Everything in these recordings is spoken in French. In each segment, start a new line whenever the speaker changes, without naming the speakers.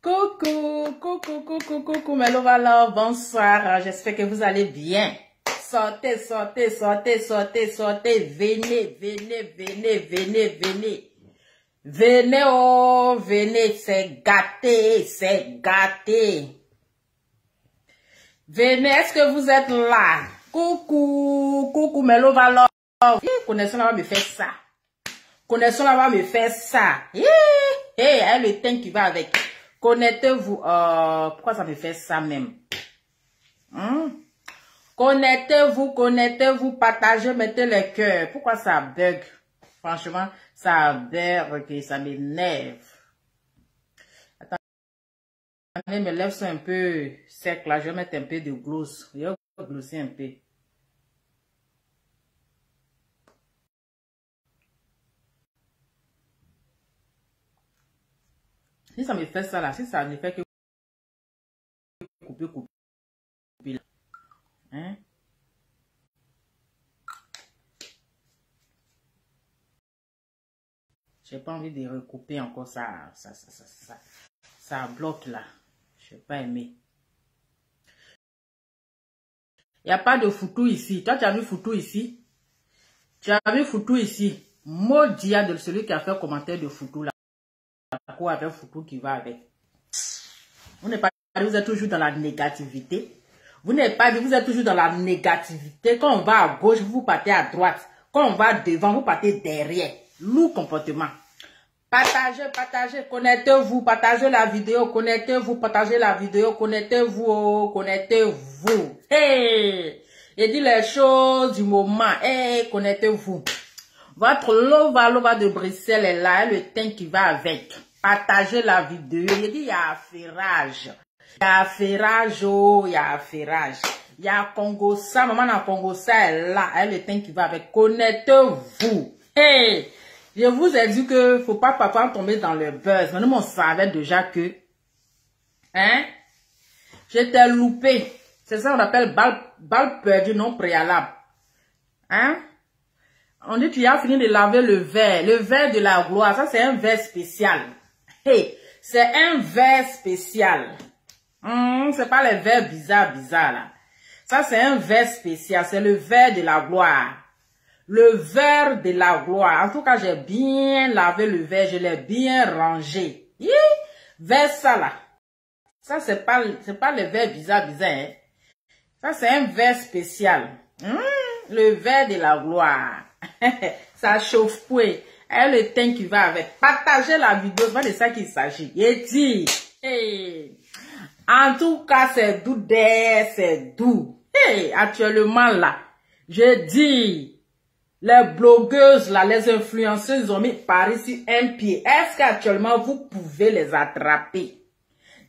Coucou, coucou, coucou, coucou, Mello Valor, bonsoir, j'espère que vous allez bien. Sortez, sortez, sortez, sortez, sortez, venez, venez, venez, venez, venez. Venez, oh, venez, c'est gâté, c'est gâté. Venez, est-ce que vous êtes là? Coucou, coucou, Mello Valor. Connexion là va me faire ça. Connexion là va me faire ça. Hey, le temps qui va avec. Connectez-vous. Pourquoi ça me fait ça même? Connectez-vous, connectez-vous, partagez, mettez les cœurs. Pourquoi ça bug? Franchement, ça bug, ça m'énerve. Attendez, mes lèvres sont un peu secs là. Je vais mettre un peu de gloss. Je vais glosser un peu. Si ça me fait ça là, si ça ne fait que couper là. Hein? J'ai pas envie de recouper encore ça bloque là. Je n'ai pas aimé. Il n'y a pas de foutou ici. Toi, tu as vu foutou ici? Tu as vu foutou ici? Maudit de celui qui a fait commentaire de foutou là. Quoi avec foutou qui va avec? Vous n'êtes pas dit, vous êtes toujours dans la négativité. Vous n'êtes pas dit, vous êtes toujours dans la négativité. Quand on va à gauche, vous partez à droite. Quand on va devant, vous partez derrière. Lourd comportement. Partagez, partagez, connectez-vous, partagez la vidéo, connectez-vous, partagez la vidéo, connectez-vous, oh, connectez-vous. Hey! Et dit les choses du moment. Hey, connectez-vous. Votre lova de Bruxelles est là, et le teint qui va avec. Partagez la vidéo. Il dit, il y a affairage. Il y a affairage, oh, il y a affairage. Il y a Congo-ça, maman dans Congo-ça est là, et le teint qui va avec. Connectez-vous. Hey! Je vous ai dit que faut pas parfois tomber dans le buzz. Maintenant, on savait déjà que, hein, j'étais loupé. C'est ça qu'on appelle balle perdue non préalable. Hein? On dit tu as fini de laver le verre de la gloire. Ça, c'est un verre spécial. Hey, c'est un verre spécial. C'est pas les verres bizarres là. Ça, c'est un verre spécial. C'est le verre de la gloire. Le verre de la gloire. En tout cas, j'ai bien lavé le verre. Je l'ai bien rangé. Verre ça là. Ça, c'est pas le verre bizarre, hein. Ça, c'est un verre spécial. Le verre de la gloire. Ça chauffe quoi. Et le teint qui va avec. Partagez la vidéo. C'est pas de ça qu'il s'agit. Et dit. Hey. En tout cas, c'est doux d'air. C'est doux. Hey. Actuellement là. Je dis. Les blogueuses, là, les influenceuses, ils ont mis Paris sur un pied. Est-ce qu'actuellement, vous pouvez les attraper?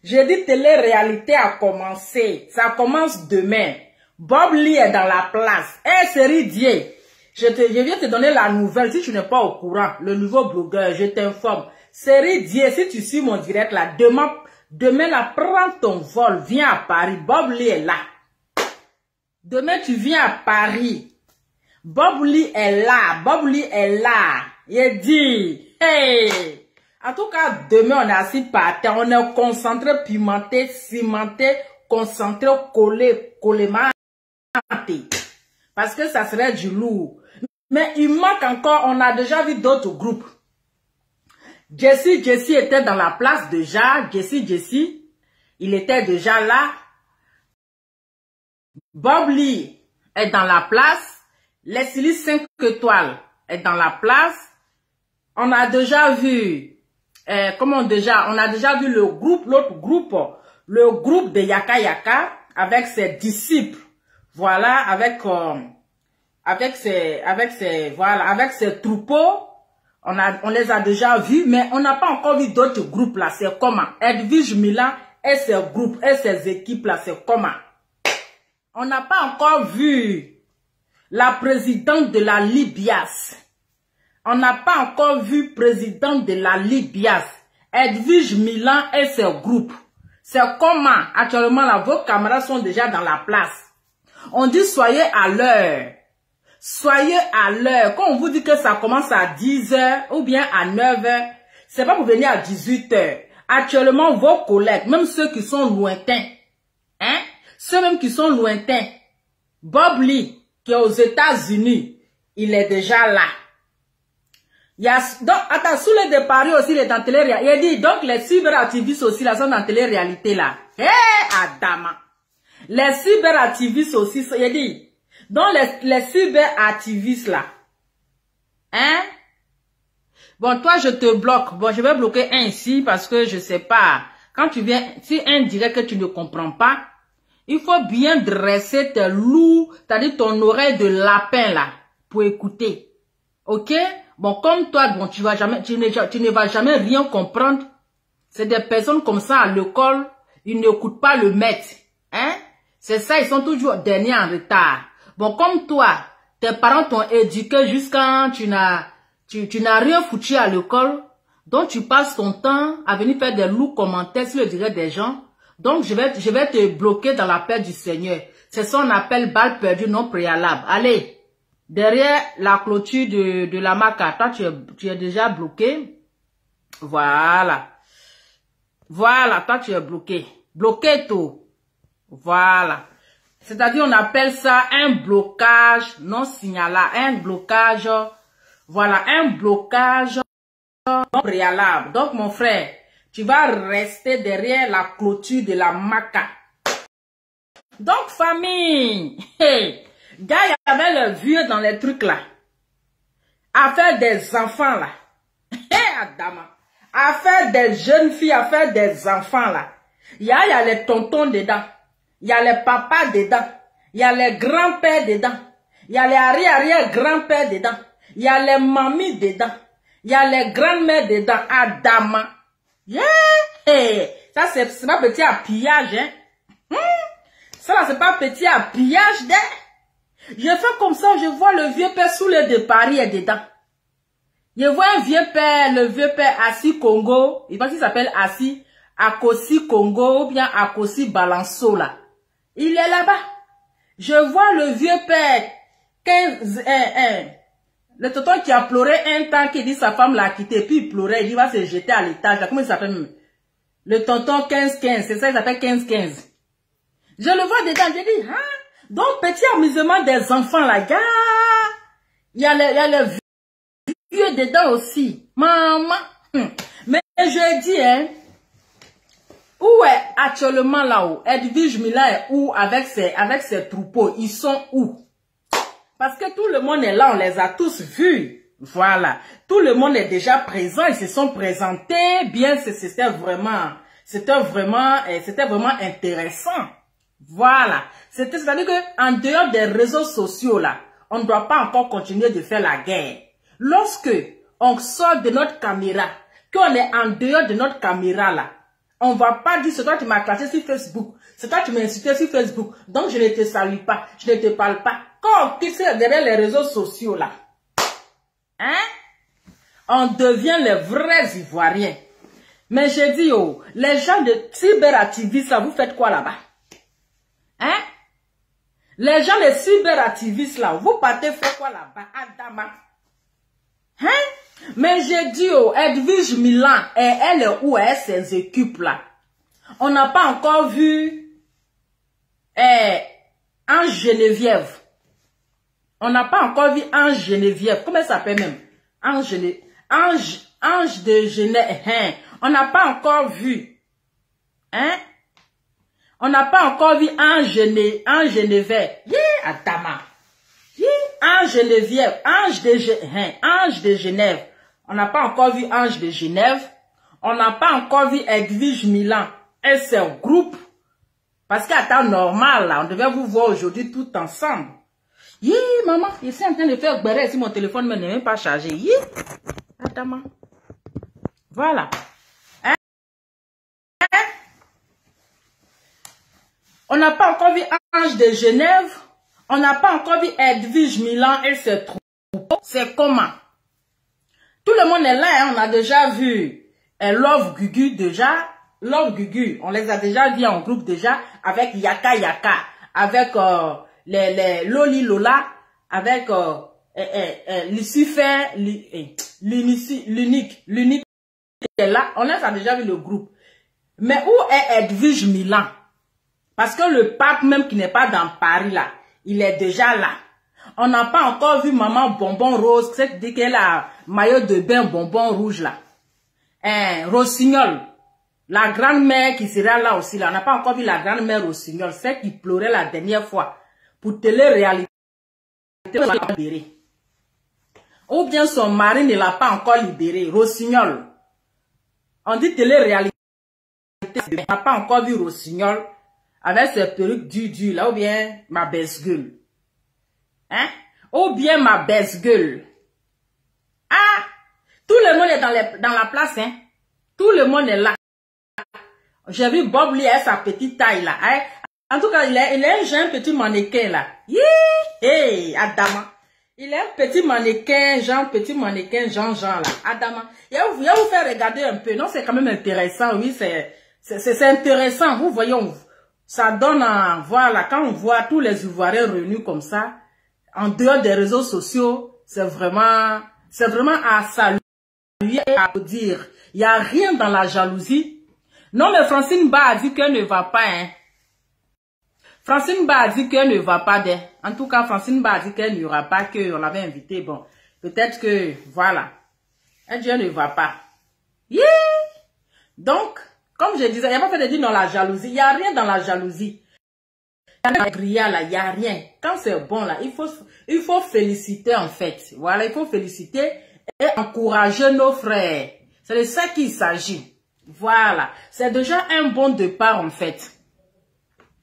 J'ai dit télé-réalité a commencé. Ça commence demain. Bob Lee est dans la place. Série Dieu, je viens te donner la nouvelle. Si tu n'es pas au courant, le nouveau blogueur, je t'informe. Série Dieu, si tu suis mon direct là, demain là, prends ton vol, viens à Paris. Bob Lee est là. Demain, tu viens à Paris. Bob Lee est là. Bob Lee est là. Il dit, hey. En tout cas, demain, on est assis par terre. On est concentré, pimenté, cimenté, concentré, collé, maté. Parce que ça serait du lourd. Mais il manque encore, on a déjà vu d'autres groupes. Jessie était dans la place déjà. Jessie, il était déjà là. Bob Lee est dans la place. Leslie 5 étoiles est dans la place. On a déjà vu, on a déjà vu le groupe, l'autre groupe, le groupe de Yaka Yaka avec ses disciples. Voilà, avec ses troupeaux. On les a déjà vus, mais on n'a pas encore vu d'autres groupes là. C'est comment? Edwige Milan et ses groupes et ses équipes là, c'est comment? On n'a pas encore vu la présidente de la Libias. On n'a pas encore vu présidente de la Libias. Edwige Milan et ses groupes. C'est comment? Actuellement, là, vos camarades sont déjà dans la place. On dit soyez à l'heure. Soyez à l'heure. Quand on vous dit que ça commence à 10 h ou bien à 9 h, c'est pas pour venir à 18 h. Actuellement, vos collègues, même ceux qui sont lointains, hein, ceux même qui sont lointains, Bob Lee, qui est aux États-Unis, il est déjà là. Il y a, donc, attends, sous les départs aussi, il est dans télé-réalité. Il dit, donc, les cyberactivistes aussi, là, sont dans télé-réalité, là. Hé, Adama. Les cyberactivistes aussi, il dit, donc, les cyberactivistes, là. Hein? Bon, toi, je te bloque. Bon, je vais bloquer un ici parce que je sais pas. Quand tu viens, si un dirait que tu ne comprends pas, il faut bien dresser tes loups, c'est-à-dire ton oreille de lapin, là, pour écouter. Ok? Bon, comme toi, bon, tu ne vas jamais rien comprendre. C'est des personnes comme ça à l'école, ils n'écoutent pas le maître. Hein? C'est ça, ils sont toujours derniers en retard. Bon, comme toi, tes parents t'ont éduqué jusqu'à tu n'as rien foutu à l'école. Donc, tu passes ton temps à venir faire des loups commentaires sur le direct des gens. Donc, je vais te bloquer dans la paix du Seigneur. C'est ça qu'on appelle balle perdue non préalable. Allez. Derrière la clôture de la maca, toi, tu es déjà bloqué. Voilà. Voilà, toi, tu es bloqué. Bloqué tout. Voilà. C'est-à-dire, on appelle ça un blocage non signalable. Un blocage, voilà, un blocage non préalable. Donc, mon frère, tu vas rester derrière la clôture de la maca. Donc, famille, hey. Gars, il y avait le vieux dans les trucs là. À faire des enfants là. Hé, Adama. À faire des jeunes filles, à faire des enfants là. Il y a les tontons dedans. Il y a les papas dedans. Il y a les grands-pères dedans. Il y a les arrière-grands-pères dedans. Il y a les mamies dedans. Il y a les grandes-mères dedans. Adama. Yeah. Hey. Ça, c'est pas petit à pillage, hein. Ça là, c'est pas petit à pillage, hein. Je fais comme ça, je vois le vieux père sous les de Paris et dedans. Je vois un vieux père, le vieux père Assis Congo. Je pense qu'il s'appelle Assis Akosi Congo ou bien Akosi Balanço là. Il est là-bas. Je vois le vieux père 15, le tonton qui a pleuré un temps, qui dit sa femme l'a quitté, puis il pleurait, il dit va se jeter à l'étage. Comment il s'appelle même? Le tonton 15-15, c'est ça, il s'appelle 15-15. Je le vois dedans, je dis, hein? Donc, petit amusement des enfants, là, gars. Il y a les vieux dedans aussi. Maman. Mais je dis, hein, où est actuellement là-haut? Edwige Mila est où avec ses troupeaux? Ils sont où? Parce que tout le monde est là, on les a tous vus. Voilà. Tout le monde est déjà présent, ils se sont présentés. Bien, c'était vraiment intéressant. Voilà. C'est-à-dire qu'en dehors des réseaux sociaux, là, on ne doit pas encore continuer de faire la guerre. Lorsque on sort de notre caméra, qu'on est en dehors de notre caméra, là, on ne va pas dire, c'est toi qui m'as classé sur Facebook, c'est toi qui m'as insulté sur Facebook, donc je ne te salue pas, je ne te parle pas. Quand on quitte derrière les réseaux sociaux, là, hein, on devient les vrais Ivoiriens. Mais je dis, oh, les gens de cyberactivistes, vous faites quoi là-bas? Hein? Les gens, les cyberactivistes là, vous partez faire quoi là-bas? Adama. Hein? Mais j'ai dit, oh, Edwige Milan, et elle est où? Elle ses équipes là. On n'a pas encore vu Ange Geneviève. On n'a pas encore vu Ange Geneviève. Comment elle s'appelle même? Ange de Genève. Hein? On n'a pas encore vu. Hein? On n'a pas encore vu Ange Geneviève. Adama. Ange Geneviève. Ange de Genève. On n'a pas encore vu Ange de Genève. On n'a pas encore vu Edwige Milan et son groupe. Parce qu'à temps normal, là, on devait vous voir aujourd'hui tout ensemble. Maman, je suis en train de faire béret si mon téléphone n'est même pas chargé. Adama. Voilà. On n'a pas encore vu Ange de Genève. On n'a pas encore vu Edwige Milan et ses troupeaux. C'est comment? Tout le monde est là. Hein? On a déjà vu Love Gugu déjà. Love Gugu, on les a déjà vus en groupe déjà. Avec Yaka Yaka. Avec les Loli Lola. Avec Lucifer. L'unique est là. On les a déjà vu le groupe. Mais où est Edwige Milan? Parce que le pape même qui n'est pas dans Paris là, il est déjà là. On n'a pas encore vu maman bonbon rose, c'est dit qu'elle a maillot de bain bonbon rouge là. Rossignol, la grand-mère qui sera là aussi là. On n'a pas encore vu la grand-mère Rossignol, celle qui pleurait la dernière fois pour télé-réalité. Ou bien son mari ne l'a pas encore libéré, Rossignol. On dit télé-réalité, on n'a pas encore vu Rossignol avec ses perruques du là, ou bien ma baisse-gueule. Hein? Ou bien ma baisse-gueule. Ah! Tout le monde est dans la place, hein? Tout le monde est là. J'ai vu Bob Lee avec sa petite taille là. Hein? En tout cas, il est un petit mannequin là. Hey, Adama. Il est un petit mannequin, Jean là. Adama. Il va vous faire regarder un peu. Non, c'est quand même intéressant. Oui, c'est intéressant. Vous voyez, ça donne voilà, quand on voit tous les Ivoiriens réunis comme ça, en dehors des réseaux sociaux, c'est vraiment à saluer et à dire. Il n'y a rien dans la jalousie. Non, mais Francine Ba a dit qu'elle ne va pas, hein. Francine Ba a dit qu'elle ne va pas. En tout cas, Francine Ba a dit qu'elle n'y aura pas, qu'on l'avait invité. Bon, peut-être que, voilà. Elle dit qu'elle ne va pas. Yeah! Donc, comme je disais, il n'y a pas fait de dire dans la jalousie. Il n'y a rien dans la jalousie. Il n'y a rien. Quand c'est bon, là, il faut féliciter, en fait. Voilà, il faut féliciter et encourager nos frères. C'est de ça qu'il s'agit. Voilà. C'est déjà un bon départ, en fait.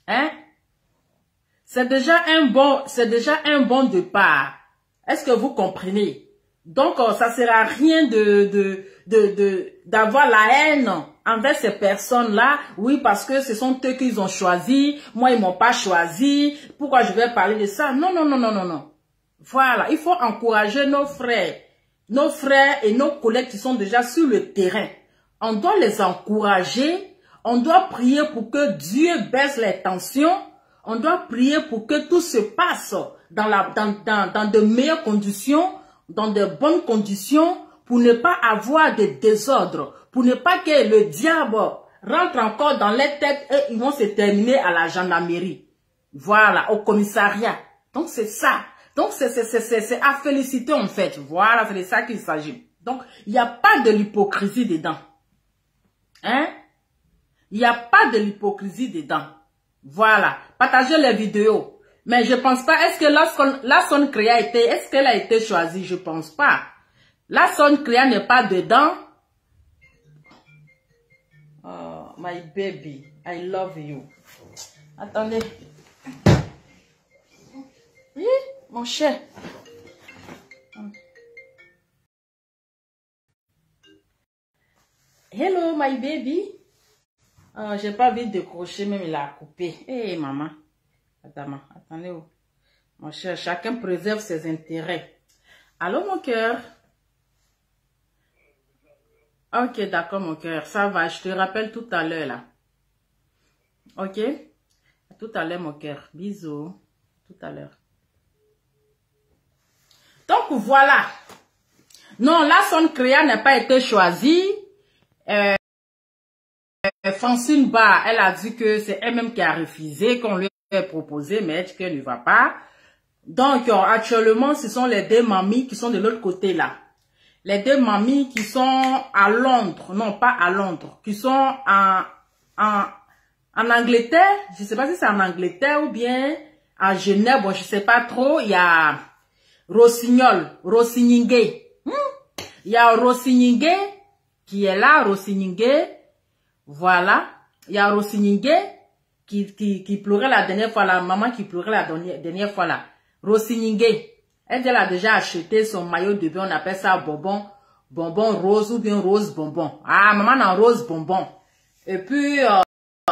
Hein? C'est déjà un bon départ. Est-ce que vous comprenez? Donc, ça sert à rien d'avoir la haine envers ces personnes-là. Oui, parce que ce sont eux qu'ils ont choisi. Moi, ils m'ont pas choisi. Pourquoi je vais parler de ça? Non, non, non, non, non, non. Voilà, il faut encourager nos frères et nos collègues qui sont déjà sur le terrain. On doit les encourager. On doit prier pour que Dieu baisse les tensions. On doit prier pour que tout se passe dans de meilleures conditions, dans de bonnes conditions, pour ne pas avoir de désordre, pour ne pas que le diable rentre encore dans les têtes et ils vont se terminer à la gendarmerie. Voilà, au commissariat. Donc c'est ça. Donc c'est à féliciter en fait. Voilà, c'est de ça qu'il s'agit. Donc il n'y a pas de l'hypocrisie dedans. Hein? Il n'y a pas de l'hypocrisie dedans. Voilà. Partagez les vidéos. Mais je pense pas, est-ce que la Son Créa est-ce qu'elle a été choisie? Je pense pas. La Son Créa n'est pas dedans. Oh, my baby, I love you. Attendez. Oui, mon cher. Hello, my baby. Oh, j'ai pas envie de décrocher, même il a coupé. Hé, hey, maman. Attendez. Mon cher, chacun préserve ses intérêts. Allô, mon cœur? Ok, d'accord, mon cœur. Ça va, je te rappelle tout à l'heure, là. Ok? À tout à l'heure, mon cœur. Bisous. Tout à l'heure. Donc, voilà. Non, la Son Créa n'a pas été choisie. Francine Ba, elle a dit que c'est elle-même qui a refusé, qu'on lui a proposé, mais elle dit qu'elle ne va pas. Donc, actuellement, ce sont les deux mamies qui sont de l'autre côté, là. Les deux mamies qui sont à Londres, non, pas à Londres, qui sont en Angleterre. Je ne sais pas si c'est en Angleterre ou bien à Genève, bon, je ne sais pas trop. Il y a Rossignol, Rossigningé. Il y a Rossigningé qui est là, Rossigningé. Voilà. Il y a Rossigningé qui pleurait la dernière fois, la maman qui pleurait la dernière fois là. Rossigningé. Elle a déjà acheté son maillot de bain, on appelle ça bonbon rose ou bien rose bonbon. Ah, maman en rose bonbon. Et puis,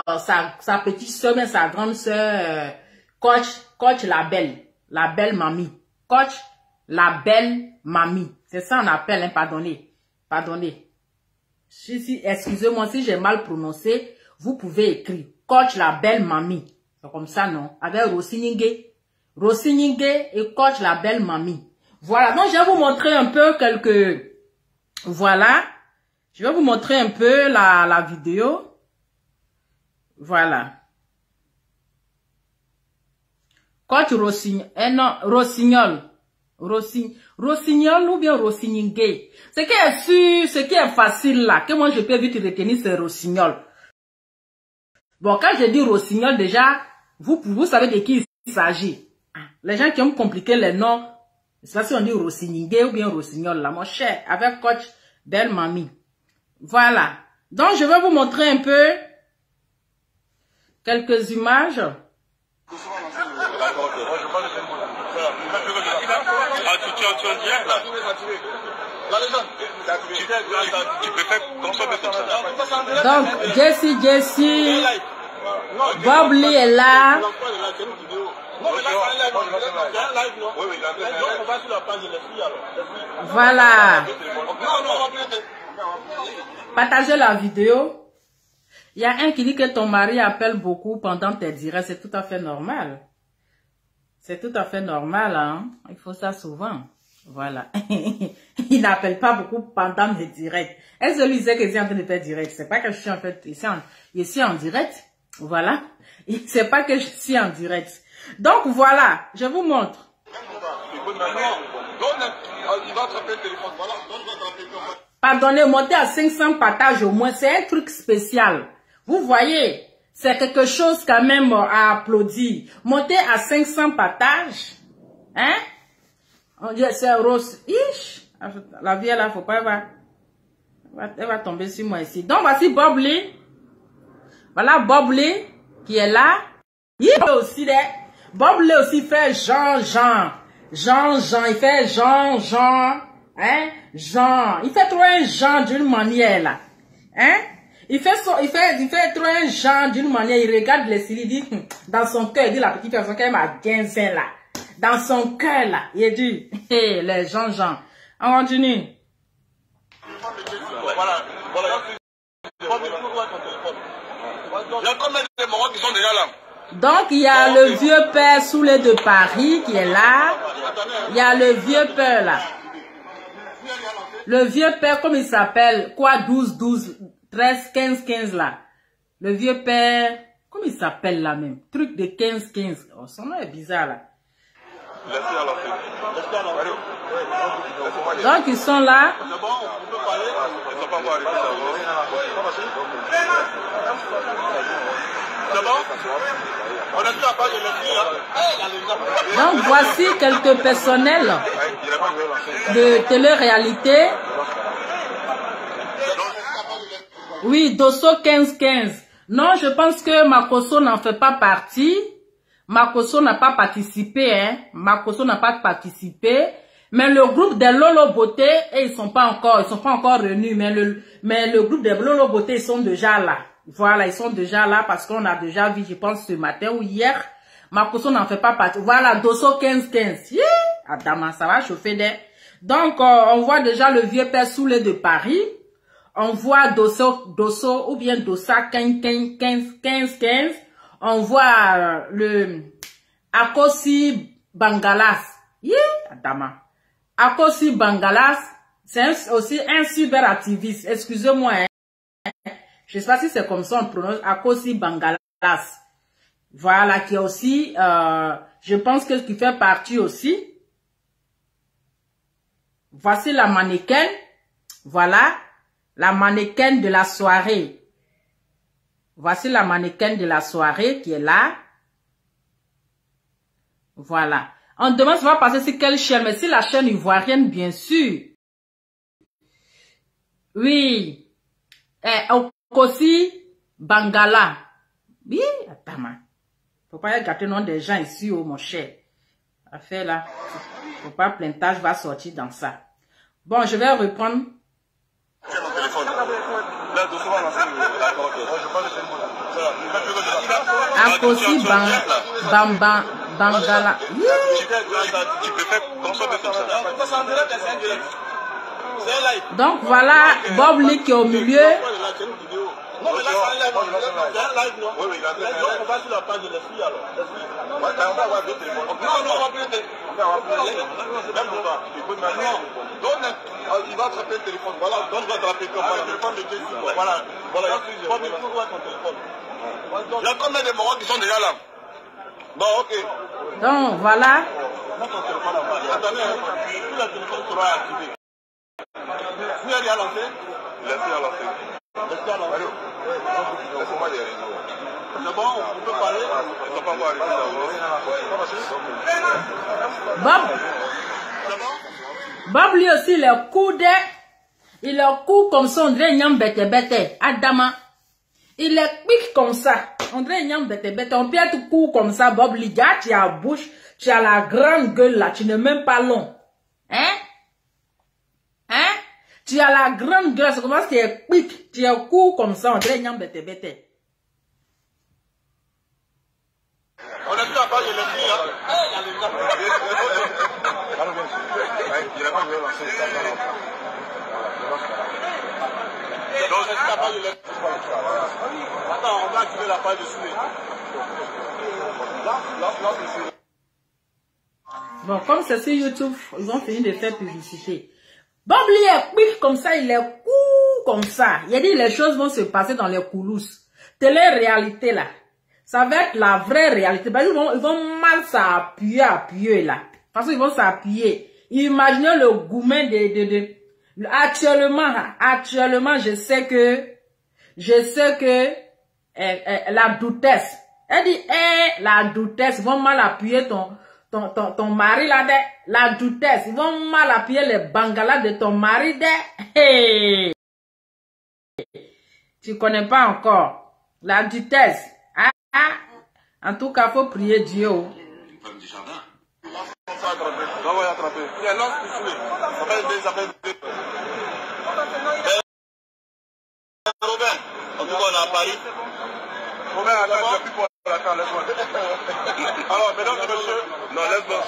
sa petite soeur, mais sa grande soeur, coach la belle mamie. Coach la belle mamie. C'est ça on appelle, hein, pardonnez. Excusez-moi si j'ai mal prononcé, vous pouvez écrire coach la belle mamie. C'est comme ça, non? Avec Rossigningé et coach la belle mamie. Voilà, donc je vais vous montrer un peu quelques... Voilà, je vais vous montrer un peu la vidéo. Voilà. Coach Rossignol, non, Rossignol. Rossignol ou bien Rossigningue. Ce qui est sûr, ce qui est facile là, que moi je peux vite retenir, c'est Rossignol. Bon, quand je dis Rossignol, déjà, vous savez de qui il s'agit. Les gens qui ont compliqué les noms, je sais pas si on dit Rossigningue ou bien Rossignol là, mon cher, avec coach Belle Mamie. Voilà. Donc, je vais vous montrer un peu quelques images. Donc, Jessie, Bob Lee est là. Voilà. Partagez la vidéo. Il y a un qui dit que ton mari appelle beaucoup pendant tes directs. C'est tout à fait normal. C'est tout à fait normal, hein. Il faut ça souvent. Voilà. Il n'appelle pas beaucoup pendant mes directs. Est-ce que lui sait que je suis en train de faire direct? C'est pas que je suis en fait ici en direct. Voilà. C'est pas que je suis en direct. Donc voilà, je vous montre. Pardonnez, montez à 500 partages au moins. C'est un truc spécial. Vous voyez, c'est quelque chose quand même à applaudir. Montez à 500 partages. Hein? On dit c'est rose. La vie là, faut pas, elle va tomber sur moi ici. Donc voici Bob Lee. Voilà Bob Lee qui est là. Il fait aussi Bob Lee aussi fait Jean. Il fait Jean. Hein? Jean. Il fait trop un Jean d'une manière là. Hein? Il fait trop un Jean d'une manière. Il regarde les séries, il dit, dans son cœur, il dit la petite personne qui m'a 15 ans là. Dans son cœur là. Il dit, hey, les Jean. On continue. Voilà. Donc, il y a le vieux père Soulé de Paris qui est là. Il y a le vieux père là. Le vieux père, comme il s'appelle, quoi, 12, 13, 15 là. Le vieux père, comment il s'appelle là même? Truc de 15. Oh, son nom est bizarre là. Donc, ils sont là. Donc, voici quelques personnels de télé-réalité. Oui, Dosso 15. Non, je pense que Makosso n'en fait pas partie. Makosso n'a pas participé, hein. Makosso n'a pas participé. Mais le groupe des Lolo Beauté, ils sont pas encore réunis. Mais le groupe des Lolo Beauté, ils sont déjà là. Voilà, ils sont déjà là parce qu'on a déjà vu, je pense, ce matin ou hier. Makosso n'en fait pas partie. Voilà, Dosso 15. Adama, ça va chauffer des. Donc, on voit déjà le vieux père Soulé de Paris. On voit Dosso ou bien Dossa 15. On voit le Akosi Bangalas. Adama. Akosi Bangalas, c'est aussi un super activiste. Excusez-moi. Hein. Je ne sais pas si c'est comme ça on prononce. Akosi Bangalas. Voilà, qui est aussi, je pense que qui fait partie aussi. Voici la mannequin. Voilà, la mannequin de la soirée. Voici la mannequin de la soirée qui est là. Voilà. On demande si on va passer sur quelle chaîne, mais c'est la chaîne ivoirienne, bien sûr. Oui. Okosi Bangala. Oui, attends. Faut pas gâter le nom des gens ici, oh mon cher. Affaire là. Faut pas plantage va sortir dans ça. Bon, je vais reprendre. Akosi Bangala. Donc voilà, Bob Lee qui est au milieu.
Non, mais là, c'est un live. C'est un live, non? Oui, oui, donc, on va sur la page de les filles, alors. Les filles. Ouais, on va avoir deux téléphones. Non, on va appeler le téléphone. Même pour toi. Il peut maintenant. Donne, il va attraper le téléphone. Voilà, donne, va attraper le téléphone de Jésus. Voilà. Voilà, il faut voir ton téléphone. Il y a combien de Marocains qui sont déjà là? Bon, ok.
Donc, voilà.
Attendez, tout le téléphone sera activé. Vous allez à lancer? Laissez à lancer. Laissez à lancer. Laissez-moi les réseaux. C'est bon, on peut parler? On ne peut pas voir les
Bob lui aussi, il est court comme ça, on dirait Nyam bête bête. Adama. Il est quick comme ça. On dirait Nyam bête bête. On peut être court comme ça, Bob Lee. Gars, tu as la bouche, tu as la grande gueule là, tu n'es même pas long. Hein? Hein? Tu as la grande gueule, c'est comme ça, tu es quick, tu es court comme ça, on dirait Nyam bête bête.
On a vu la page de l'esprit, hein? Il y a les gars. Il a pas vu lancer ça. Donc, c'est la page de l'esprit. Attends, on va activer la page de suite. Là,
Bon, comme c'est sur YouTube, ils vont finir de faire publicité. Bob Lee est quick comme ça, il est court comme ça. Il a dit les choses vont se passer dans les coulisses. Télé-réalité là. Ça va être la vraie réalité. Parce qu'ils vont mal s'appuyer là. Parce qu'ils vont s'appuyer. Imaginez le goumen Actuellement, je sais que la doutesse. Elle dit, la doutesse, ils vont mal appuyer ton mari là, la doutesse. Ils vont mal appuyer les bangalas de ton mari, hey. Tu connais pas encore. La doutesse. En tout cas, faut prier Dieu.
une femme du jardin. On va attraper. Il y a l'autre qui suit. Ça fait des. Robin, en tout cas, on est à Paris. Robin, attends, plus pour la laisse-moi. Alors, mesdames et messieurs, non, laisse-moi.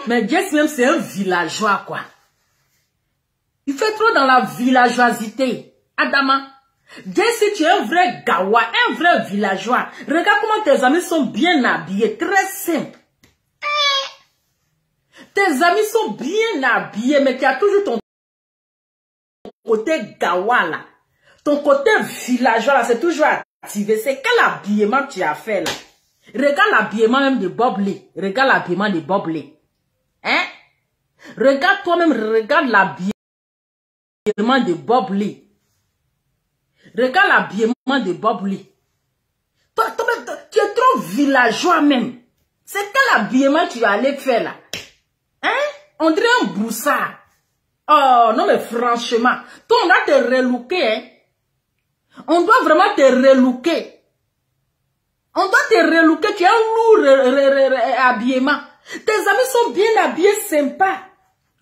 Mais Jess même, c'est un villageois, quoi. Il fait trop dans la villageoisité. Adama. Jesse, tu es un vrai gawa, un vrai villageois. Regarde comment tes amis sont bien habillés, très simple. Tes amis sont bien habillés, mais tu as toujours ton côté gawa là. Ton côté villageois là, c'est toujours activé. C'est quel habillement tu as fait là? Regarde l'habillement même de Bob Lee. Regarde l'habillement de Bob Lee. Hein? Regarde toi-même, regarde l'habillement de Bob Lee. Regarde l'habillement de Bob Lee. Toi, tu es trop villageois même. C'est quel habillement tu allais faire là? Hein? On dirait un broussard. Oh, non mais franchement. Toi, on doit te relooker. Hein? On doit vraiment te relooker. On doit te relooker. Tu as un lourd habillement. Tes amis sont bien habillés, sympas.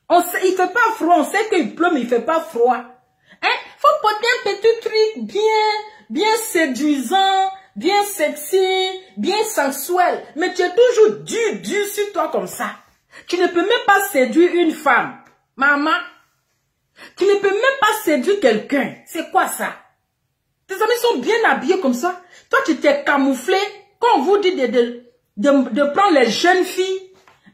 Il ne fait pas froid. On sait qu'il pleut, mais il ne fait pas froid. Hein? Faut porter un petit truc bien séduisant, bien sexy, bien sensuel. Mais tu es toujours dur sur toi comme ça. Tu ne peux même pas séduire une femme. Maman, tu ne peux même pas séduire quelqu'un. C'est quoi ça? Tes amis sont bien habillés comme ça. Toi, tu t'es camouflé. Quand on vous dit de prendre les jeunes filles,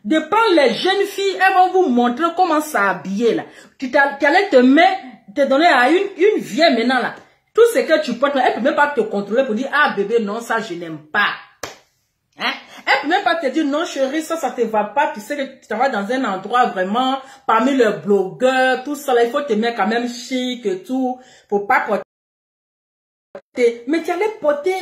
elles vont vous montrer comment s'habiller là. Tu allais te donner à une vieille maintenant là. Tout ce que tu portes, elle ne peut même pas te contrôler pour dire, ah bébé, non, ça je n'aime pas. Hein? Elle ne peut même pas te dire, non chérie, ça te va pas. Tu sais que tu vas dans un endroit vraiment, parmi les blogueurs, tout ça là, il faut te mettre quand même chic et tout, pour pas porter. Mais tu allais porter,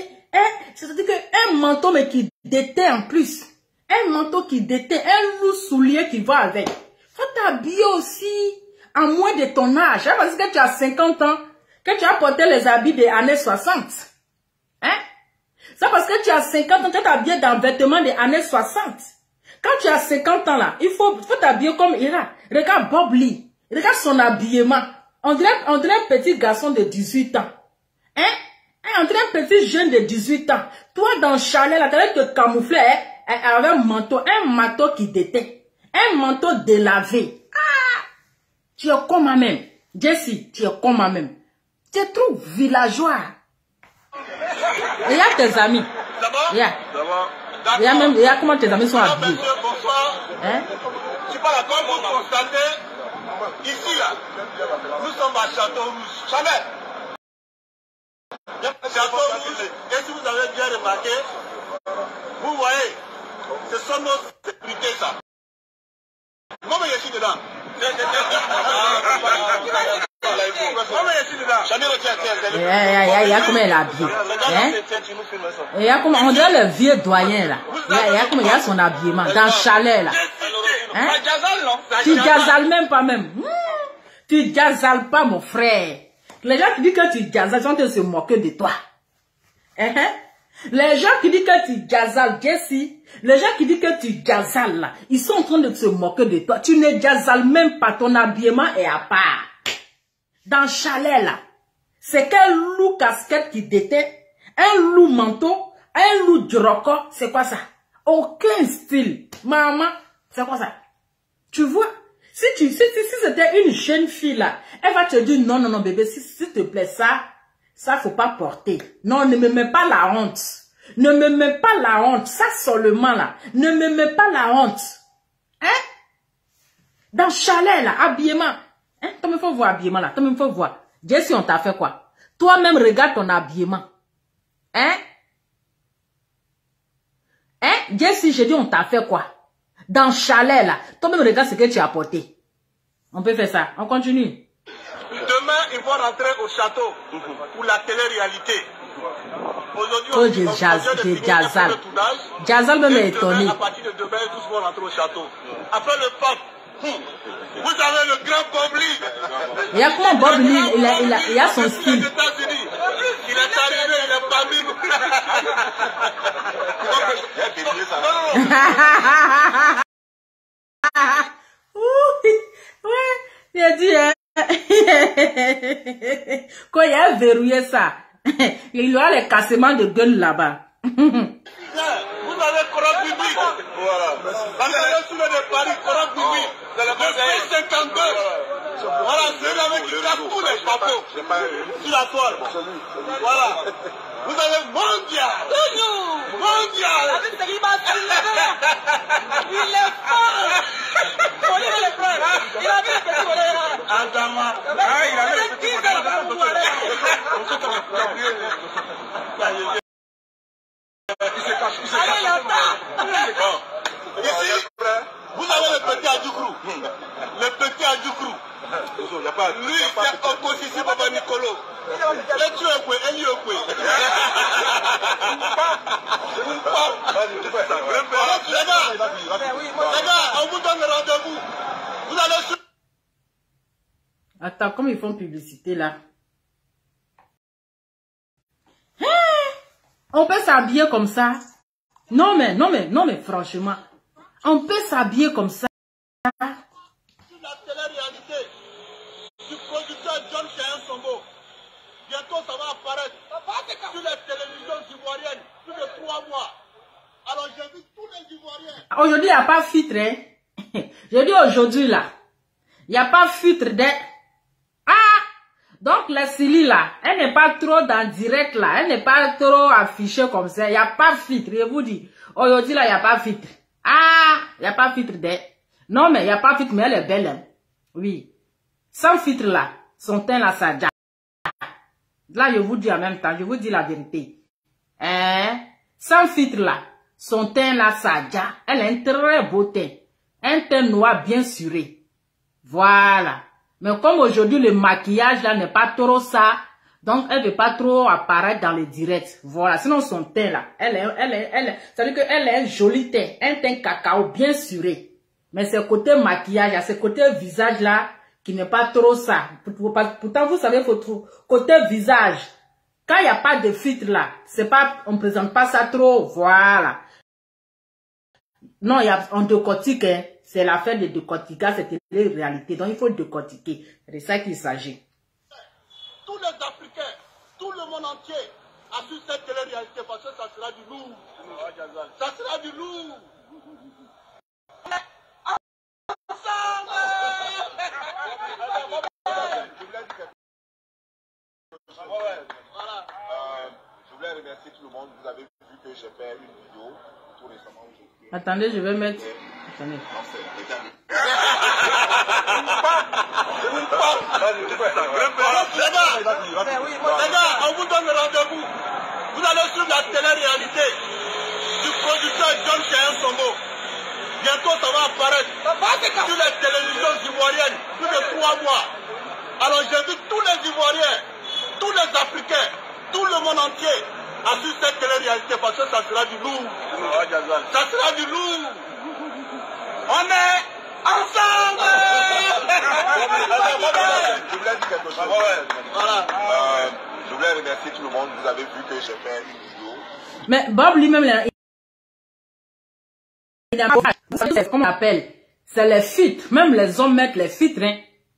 c'est-à-dire qu'un manteau mais qui déteint en plus. Un manteau qui déteint, un lourd soulier qui va avec. Faut t'habiller aussi à moins de ton âge. Hein, parce que tu as 50 ans, que tu as porté les habits des années 60. Hein? C'est parce que tu as 50 ans, tu es habillé dans vêtements des années 60. Quand tu as 50 ans là, il faut t'habiller comme Ira. Regarde Bob Lee. Regarde son habillement. On dirait un petit garçon de 18 ans. Hein? On dirait un petit jeune de 18 ans. Toi dans le chalet là, tu allais te camoufler avec un manteau qui déteint. Un manteau délavé. Ah! Tu es comme moi-même. Jessie, tu es comme moi-même. Tu es trop villageois. Et il y a tes amis. Il y a même, il y a comment tes amis sont habillés. Hein?
Tu parles comme vous constatez, ici là, nous sommes à Château-Rouge. Jamais. Château-Rouge, et si vous avez bien remarqué, vous voyez, ce sont nos sécurités ça. Moi, je suis dedans.
Il y a comment elle est habillée. Il y a comment, on dirait le vieux doyen là. Il y a comment il y a son habillement dans le chalet là. Hein? Tu gazales même pas même. Tu gazales pas mon frère. Les gens qui disent que tu gazales, ils sont en train de se moquer de toi. Les gens qui disent que tu gazales, Jessie, les gens qui disent que tu gazales là, ils sont en train de se moquer de toi. Tu ne gazales même pas, ton habillement est à part. Dans le chalet là, c'est quel loup casquette qui détient, un loup manteau, un loup du roco, c'est quoi ça? Aucun style. Maman, c'est quoi ça? Tu vois? Si c'était une jeune fille là, elle va te dire non, non, non bébé, s'il te plaît, ça faut pas porter. Non, ne me mets pas la honte. Ne me mets pas la honte. Ça seulement là. Ne me mets pas la honte. Hein? Dans le chalet là, habillement. Hein? Toi même faut voir habillement là. Toi même faut voir. Jessie, on t'a fait quoi? Toi-même regarde ton habillement. Hein? Hein? Jessie, je dis on t'a fait quoi? Dans le chalet là. Toi-même regarde ce que tu as apporté. On peut faire ça. On continue.
Demain, ils vont rentrer au château pour la télé-réalité.
Aujourd'hui, Jazal. Jazal me met étonné.
À partir de demain, tous vont rentrer au château. Après le pape, vous avez le grand Bob Lee.
Il y a comment Bob Lee, il a son style.
Il est arrivé, il est parmi nous.
Ouais, il a dit, hein. Quand il a verrouillé ça, il y aura les cassements de gueule là-bas.
Vous avez Corona public. Voilà. Vous avez sous le Paris, Corona public. Le P52. Voilà, c'est là qui casse tous les chapeaux. Sur la toile. Voilà. Vous avez Mondial. Mondial.
Il est fort. Il est fort. Il a vu le petit volet.
Adama.
Il a vu le petit volet. Allez, l'entend.
Ici, vous avez le petit Adjoukrou. Le petit Adjoukrou. Lui, c'est opposition Papa Nicolo. Et tu es quoi? Et lui est quoi? Les gars, on vous donne le rendez-vous. Vous allez sur...
Attends, comme ils font publicité là. On peut s'habiller comme ça. Non mais franchement. On peut s'habiller comme ça.
Sur la télé-réalité du producteur John Cheyenne Sombo. Bientôt ça va apparaître sur les télévisions ivoiriennes. Plus de 3 mois. Alors j'invite tous les Ivoiriens.
Aujourd'hui, il n'y a pas filtre. Hein? Je dis aujourd'hui là. Il n'y a pas filtre de... Donc, la Silly là, elle n'est pas trop dans direct là, elle n'est pas trop affichée comme ça. Il n'y a pas filtre, je vous dis. Aujourd'hui là, il n'y a pas filtre. Il n'y a pas filtre de... Non, mais il n'y a pas filtre, mais elle est belle. Hein? Oui. Sans filtre là, son teint là, ça déjà. Là, je vous dis en même temps, je vous dis la vérité. Hein? Sans filtre là, son teint là, ça déjà. Elle a un très beau teint. Un teint noir bien suré. Voilà. Mais comme aujourd'hui, le maquillage là n'est pas trop ça, donc elle ne veut pas trop apparaître dans les directs. Voilà, sinon son teint là, c'est-à-dire qu'elle a un joli teint, un teint cacao bien suré. Mais c'est côté maquillage, c'est côté visage là, qui n'est pas trop ça. Pourtant, vous savez, côté visage, quand il n'y a pas de filtre là, c'est pas, on ne présente pas ça trop, voilà. Non, on décortique, hein. C'est l'affaire de décortiquer, c'était la réalité. Donc, il faut décortiquer. C'est de ça qu'il s'agit.
Tous les Africains, tout le monde entier a su cette télé-réalité parce que ça sera du lourd. Ça sera du lourd. remercier tout le monde. Vous avez vu que j'ai fait une vidéo tout récemment.
Attendez, je vais mettre... Attendez.
Les gars, on vous donne rendez-vous. Vous allez suivre la télé-réalité du producteur John Chien Sombo. Bientôt, ça va apparaître sur les télévisions ivoiriennes, plus de 3 mois. Alors, j'invite tous les Ivoiriens, tous les Africains, tout le monde entier à suivre cette télé-réalité parce que ça sera du lourd. Ça sera du lourd. On est ensemble. Je voulais dire quelque chose. Voilà. Je voulais remercier tout le monde. Vous avez vu que j'ai fait une vidéo.
Mais Bob lui-même, c'est comme on appelle. C'est les filtres. Même les hommes mettent les filtres. Hein.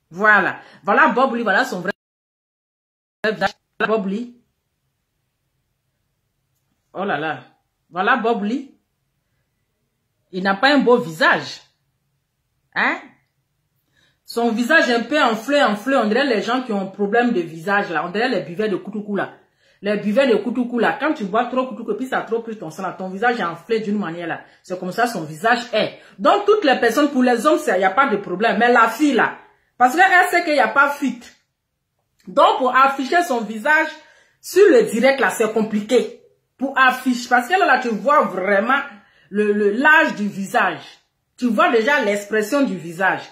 Voilà. Voilà Bob Lee. Voilà son vrai visage. Bob Lee. Oh là là. Voilà Bob Lee. Il n'a pas un beau visage. Hein? Son visage un peu enflé. On dirait les gens qui ont un problème de visage là. On dirait les buvets de Koutoukou là. Les buvets de Koutoukou là. Quand tu bois trop Koutoukou, puis ça a trop pris ton sang là. Ton visage est enflé d'une manière là. C'est comme ça son visage est. Donc toutes les personnes, pour les hommes, il n'y a pas de problème. Mais la fille là. Parce qu'elle sait qu'il n'y a pas fuite. Donc pour afficher son visage sur le direct là, c'est compliqué. Pour afficher. Parce que là, tu vois vraiment l'âge du visage. Tu vois déjà l'expression du visage.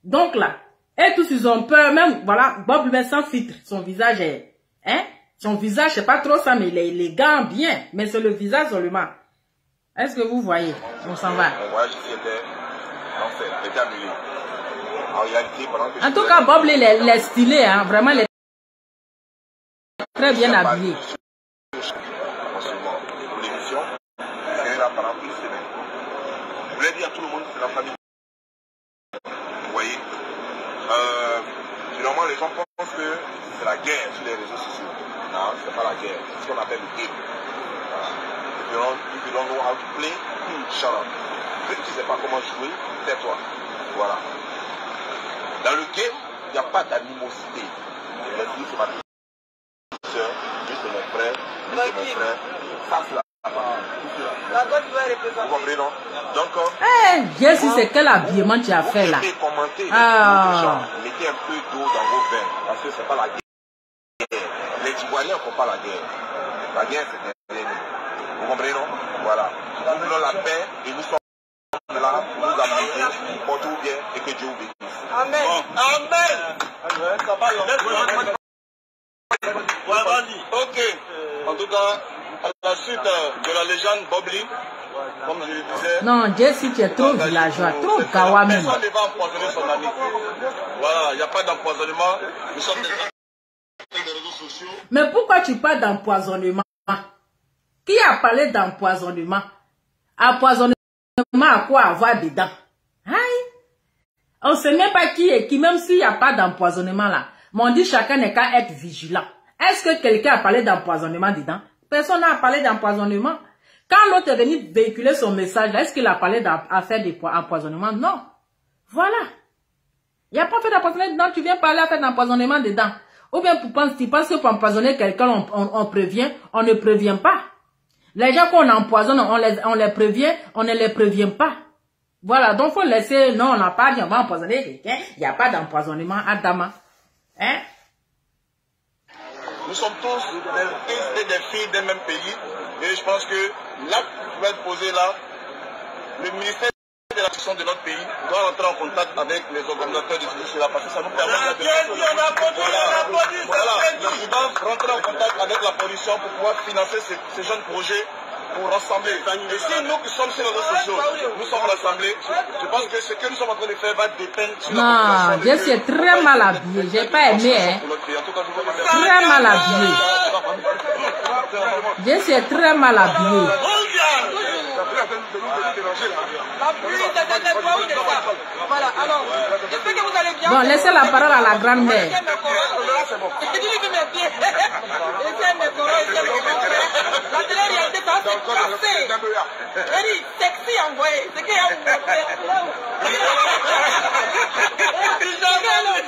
Donc là, et tous ils ont peur, même, voilà, Bob met sans filtre, son visage est, hein, son visage, c'est pas trop ça, mais il est élégant, bien, mais c'est le visage seulement. Est-ce que vous voyez? On s'en va. En tout cas, Bob, il est stylé, hein, vraiment, il est très bien habillé.
Je voulais dire à tout le monde que c'est la famille. Vous voyez, généralement les gens pensent que c'est la guerre sur les réseaux sociaux. Non, c'est pas la guerre, c'est ce qu'on appelle le game. Voilà. If you don't know how to play, shut up. Si tu ne sais pas comment jouer, tais-toi. Voilà. Dans le game, il n'y a pas d'animosité. Je dis c'est ma soeur, lui c'est mon frère, lui c'est mon frère. Ça c'est la vous comprenez, non? Donc,
Jessie, c'est quel habillement tu as fait là?
Mettez un peu d'eau dans vos vins, parce que c'est pas la guerre. Les Ivoiriens ne font pas la guerre. La guerre, c'est derrière nous. Vous comprenez, non? Voilà. Nous voulons la paix et nous sommes là pour nous apaiser, portez-vous bien et que Dieu vous bénisse. Amen. Amen. Ça va, ok. En tout cas, à la suite de la légende Bob Lee, comme je le disais.
Non, Jessie, tu es trop villageois, trop gawa même.
Personne ne va empoisonner son ami. Voilà, il n'y a pas d'empoisonnement. Nous sommes des réseaux sociaux.
Mais pourquoi tu parles d'empoisonnement? Qui a parlé d'empoisonnement? Empoisonnement à quoi avoir dedans? Hein? On ne sait même pas qui est qui, même s'il n'y a pas d'empoisonnement là. Mais on dit chacun n'est qu'à être vigilant. Est-ce que quelqu'un a parlé d'empoisonnement dedans? Personne n'a parlé d'empoisonnement. Quand l'autre est venu véhiculer son message, est-ce qu'il a parlé d'affaire d'empoisonnement? Non. Voilà. Il n'y a pas fait d'empoisonnement dedans, tu viens parler d'affaire d'empoisonnement dedans. Ou bien tu penses que pour empoisonner quelqu'un, on prévient, on ne prévient pas. Les gens qu'on empoisonne, on les prévient, on ne les prévient pas. Voilà, donc il faut laisser, non, on n'a pas dit on va empoisonner quelqu'un, il n'y a pas d'empoisonnement à Dama. Hein?
Nous sommes tous des fils et des filles d'un même pays. Et je pense que l'acte qui va être posé là, le ministère de la Justice de notre pays doit rentrer en contact avec les organisateurs de cela parce que ça nous permet de... Voilà, ils doivent rentrer en contact avec la pollution pour pouvoir financer ce genre de projet pour rassembler. Et si nous qui sommes sur les réseaux sociaux, nous sommes rassemblés, je pense que ce que nous sommes en train de faire va dépendre sur la population.
Non, je suis très mal habillé, j'ai pas aimé, hein. Très mal habillé. Je suis très mal habillé.
Voilà, alors, j'espère que vous allez bien.
Bon, laissez la parole à la grand-mère.
La télé-réalité, ça c'est passé. Very sexy envoyé. C'est qu'il y a un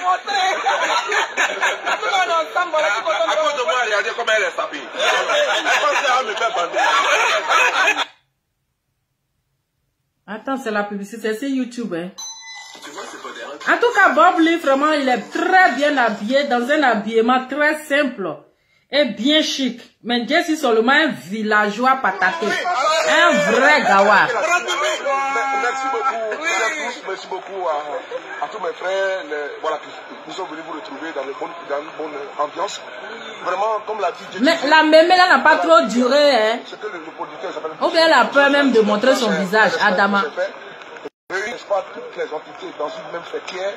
montrer. À cause de moi, regardez
comme elle est sapée. Elle pensait à me faire bander.
Attends, c'est la publicité, c'est YouTube, hein. En tout cas, Bob Lee, vraiment, il est très bien habillé, dans un habillement très simple et bien chic. Mais Jesse seulement un villageois pataté, un vrai gawa.
Merci beaucoup, merci beaucoup à tous mes frères. Voilà, nous sommes venus vous retrouver dans une bonne ambiance. Vraiment, comme l'a dit.
Mais la mémé là n'a pas trop duré, hein. Ou bien elle a peur même de montrer son visage, Adama.
N'est-ce pas, toutes les entités dans une même fêtière,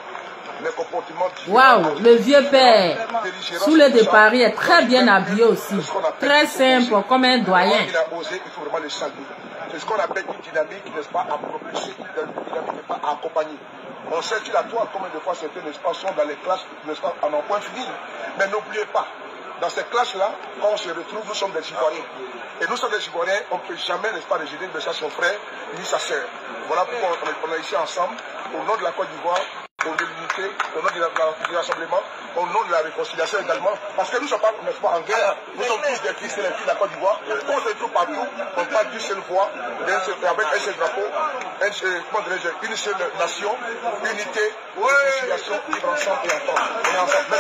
les comportements.
Waouh, le vieux père, sous le de Paris, est très bien habillé aussi. Très simple, comme un doyen.
Il a osé, il faut vraiment le saluer. C'est ce qu'on appelle une dynamique, n'est-ce pas, à propulser, une dynamique, n'est pas, à accompagner. On sait qu'il a toi, combien de fois certains, n'est-ce pas, sont dans les classes, n'est-ce pas, en un point fini. Mais n'oubliez pas, dans ces classes-là, quand on se retrouve, nous sommes des Ivoiriens. Et nous sommes des Ivoiriens, on ne peut jamais, n'est-ce pas, rejeter une message son frère, ni sa sœur. Voilà pourquoi on est ici ensemble, au nom de la Côte d'Ivoire, au nom de l'unité, au nom du rassemblement, au nom de la réconciliation également. Parce que nous ne sommes pas, n'est-ce pas, en guerre, nous sommes tous des fils et des filles de la Côte d'Ivoire. Quand on se trouve partout, on parle d'une seule voix, avec un seul drapeau, une seule nation, unité, réconciliation, vivre ensemble et ensemble. On est ensemble.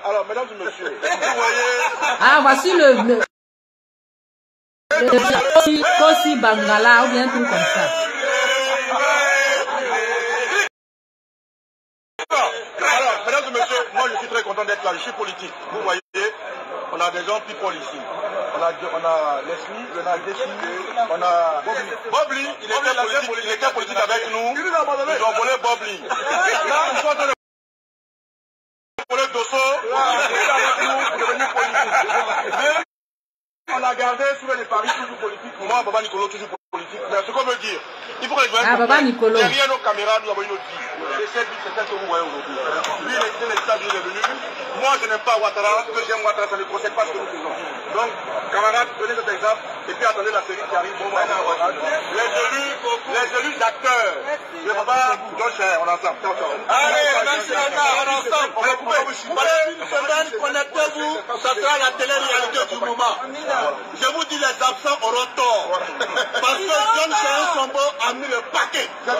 Alors, mesdames et messieurs, vous voyez...
Ah, voici le Kosi Bangala ou bien un truc comme ça.
Alors, mesdames et messieurs, moi je suis très content d'être là. Je suis politique. Vous voyez, on a des gens people ici. On a Leslie, on a Jessie, on a Bob Lee. Il était politique avec nous. Ils ont volé Bob Lee. Là, ils sont en train de voler Dosso. Il est avec nous pour devenir politique. On a gardé sur les paris toujours politiques. Moi, Baba Nicolo, toujours politique. Mais ce qu'on veut dire, il faut que les gens derrière nos caméras, nous avons une autre vie. Et cette vie, c'est celle que vous voyez aujourd'hui. Lui, il est venu. Moi, je n'aime pas Ouattara. Ce que j'aime Ouattara, ça ne procède pas ce que nous faisons. Donc, camarades, prenez cet exemple. Et puis attendez la série qui arrive. Bon, les élus d'acteurs. Le Baba, donc, on entend. Allez, merci, on entend. Une semaine, connectez-vous. Ça sera la télé-réalité du moment. Je vous dis, les absents auront tort. Parce que John Chéon Sombo a mis le paquet. Il a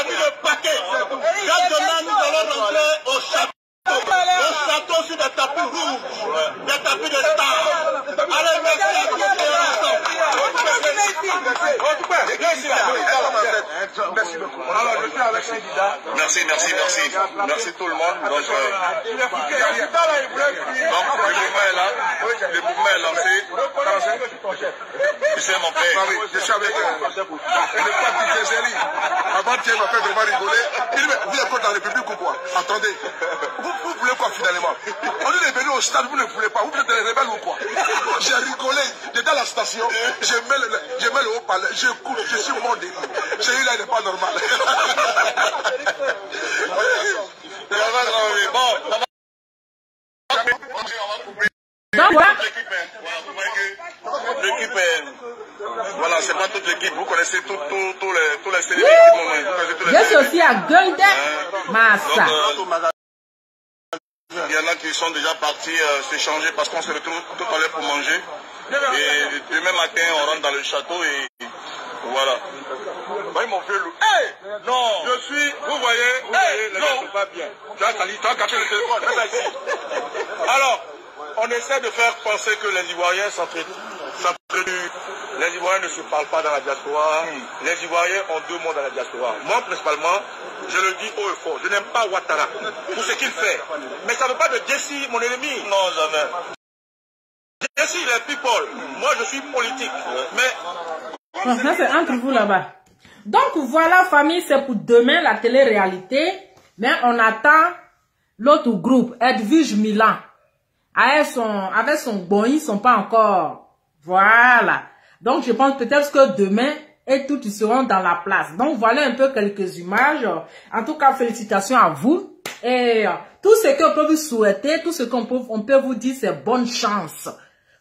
mis le paquet. Quand demain, nous allons rentrer au château. Au château sur des tapis rouges. Des tapis de stars. Allez, merci beaucoup. Alors, je suis avec un guida. Merci tout le monde. Donc, le mouvement est là. Le mouvement est lancé. C'est mon frère. Je suis avec le pape Giseli. Avant-hier, il m'a fait vraiment rigoler. Il dit, mais vous êtes quoi dans la République ou quoi? Attendez. Vous voulez quoi finalement? On est venu au stade, vous ne voulez pas. Vous êtes des rebelles ou quoi? J'ai rigolé. J'étais à la station. Je mets le haut-parleur. J'écoute. Je suis mondé. Celui-là, il n'est pas normal. L'équipe est... Voilà, c'est pas toute l'équipe. Vous connaissez tous les célébrités.
Je suis aussi à Gulde Massa.
Il y en a qui sont déjà partis s'échanger parce qu'on se retrouve tout à l'heure pour manger. Et demain matin, on rentre dans le château et voilà. Voyez mon vieux loup. Hey! Non! Je suis, vous voyez, les gens ne sont pas bien. Tu as sali, tu as caché le téléphone. Alors, on essaie de faire penser que les Ivoiriens s'entretuent. Les Ivoiriens ne se parlent pas dans la diaspora. Les Ivoiriens ont deux mots dans la diaspora. Moi, principalement, je le dis haut et fort, je n'aime pas Ouattara pour ce qu'il fait. Mais ça ne veut pas de Jesse, mon ennemi. Non, jamais. Jesse, il est people. Moi, je suis politique. Mais...
Bon, ça, c'est entre vous là-bas. Donc, voilà, famille, c'est pour demain, la télé-réalité. Mais on attend l'autre groupe, Edwige Milan. Avec son bon, ils ne sont pas encore... Voilà. Donc, je pense peut-être que demain, et tous ils seront dans la place. Donc, voilà un peu quelques images. En tout cas, félicitations à vous. Et tout ce qu'on peut vous souhaiter, tout ce qu'on peut vous dire, c'est bonne chance.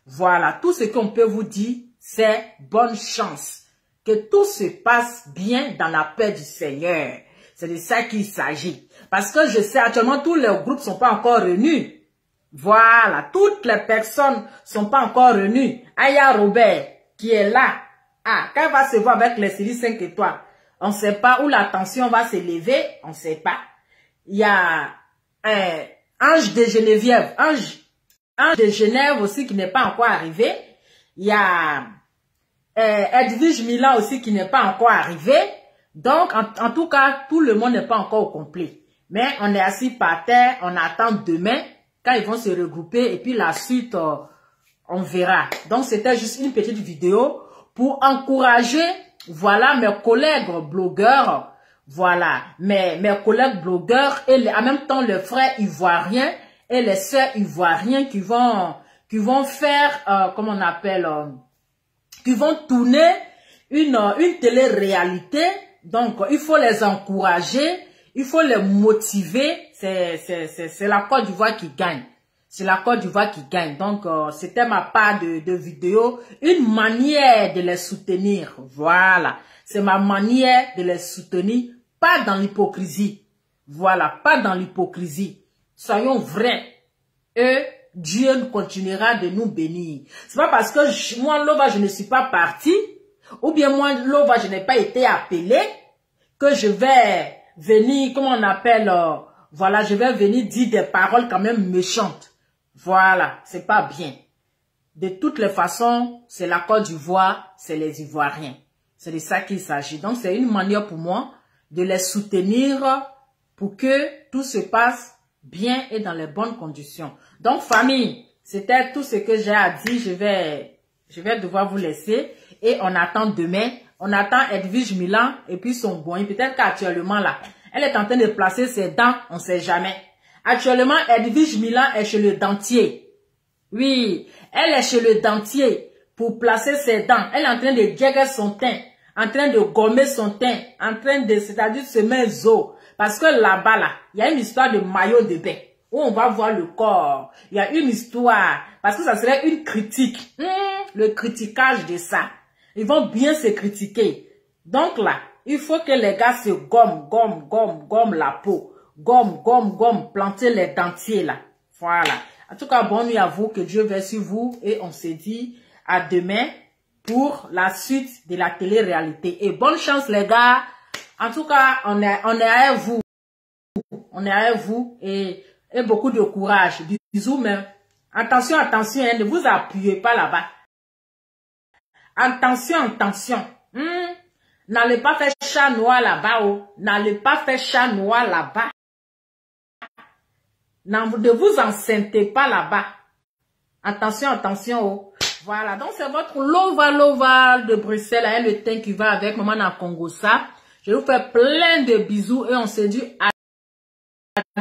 Voilà. Tout ce qu'on peut vous dire, c'est bonne chance. Que tout se passe bien dans la paix du Seigneur. C'est de ça qu'il s'agit. Parce que je sais, actuellement, tous les groupes ne sont pas encore réunis. Voilà, toutes les personnes ne sont pas encore réunies. Aya Robert, qui est là. Ah, quand elle va se voir avec les séries 5 étoiles, on ne sait pas où la tension va s'élever, on ne sait pas. Il y a Ange de Geneviève, Ange de Genève aussi qui n'est pas encore arrivé. Il y a Edwige Milan aussi qui n'est pas encore arrivé. Donc, en tout cas, tout le monde n'est pas encore au complet. Mais on est assis par terre, on attend demain quand ils vont se regrouper et puis la suite, on verra. Donc, c'était juste une petite vidéo pour encourager, voilà, mes collègues blogueurs, voilà, mes collègues blogueurs et en même temps les frères ivoiriens et les sœurs ivoiriens qui vont faire, comment on appelle, qui vont tourner une télé-réalité. Donc, il faut les encourager, il faut les motiver. C'est la Côte d'Ivoire qui gagne. C'est la Côte d'Ivoire qui gagne. Donc, c'était ma part de vidéo. Une manière de les soutenir. Voilà. C'est ma manière de les soutenir. Pas dans l'hypocrisie. Voilà. Pas dans l'hypocrisie. Soyons vrais. Et Dieu continuera de nous bénir. C'est pas parce que moi, Lova, je ne suis pas partie. Ou bien moi, Lova, je n'ai pas été appelée. Que je vais venir, comment on appelle, voilà, je vais venir dire des paroles quand même méchantes. Voilà, c'est pas bien. De toutes les façons, c'est la Côte d'Ivoire, c'est les Ivoiriens. C'est de ça qu'il s'agit. Donc, c'est une manière pour moi de les soutenir pour que tout se passe bien et dans les bonnes conditions. Donc, famille, c'était tout ce que j'ai à dire. Je vais devoir vous laisser et on attend demain. On attend Edwige Milan et puis son boin. Peut-être qu'actuellement là, elle est en train de placer ses dents, on ne sait jamais. Actuellement, Edwige Milan est chez le dentier. Oui, elle est chez le dentier pour placer ses dents. Elle est en train de guérir son teint, en train de gommer son teint, en train de, c'est-à-dire se mettre zo. Parce que là-bas, là, il y a une histoire de maillot de bain où on va voir le corps. Il y a une histoire, parce que ça serait une critique. Le critiquage de ça. Ils vont bien se critiquer. Donc là, il faut que les gars se gomme la peau. Gomme, planter les dentiers là. Voilà. En tout cas, bonne nuit à vous, que Dieu veille sur vous. Et on se dit à demain pour la suite de la télé-réalité. Et bonne chance les gars. En tout cas, on est avec vous. On est avec vous et beaucoup de courage. Bisous, mais attention, attention, hein, ne vous appuyez pas là-bas. Attention. N'allez pas faire chat noir là-bas. Oh. N'allez pas faire chat noir là-bas. Ne vous enceintez pas là-bas. Attention. Oh. Voilà, donc c'est votre Lova de Bruxelles. Hein, le teint qui va avec maman dans Congo ça. Je vous fais plein de bisous et on se dit à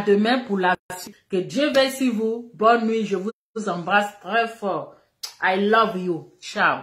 demain pour la suite. Que Dieu veille sur vous. Bonne nuit, je vous embrasse très fort. I love you. Ciao.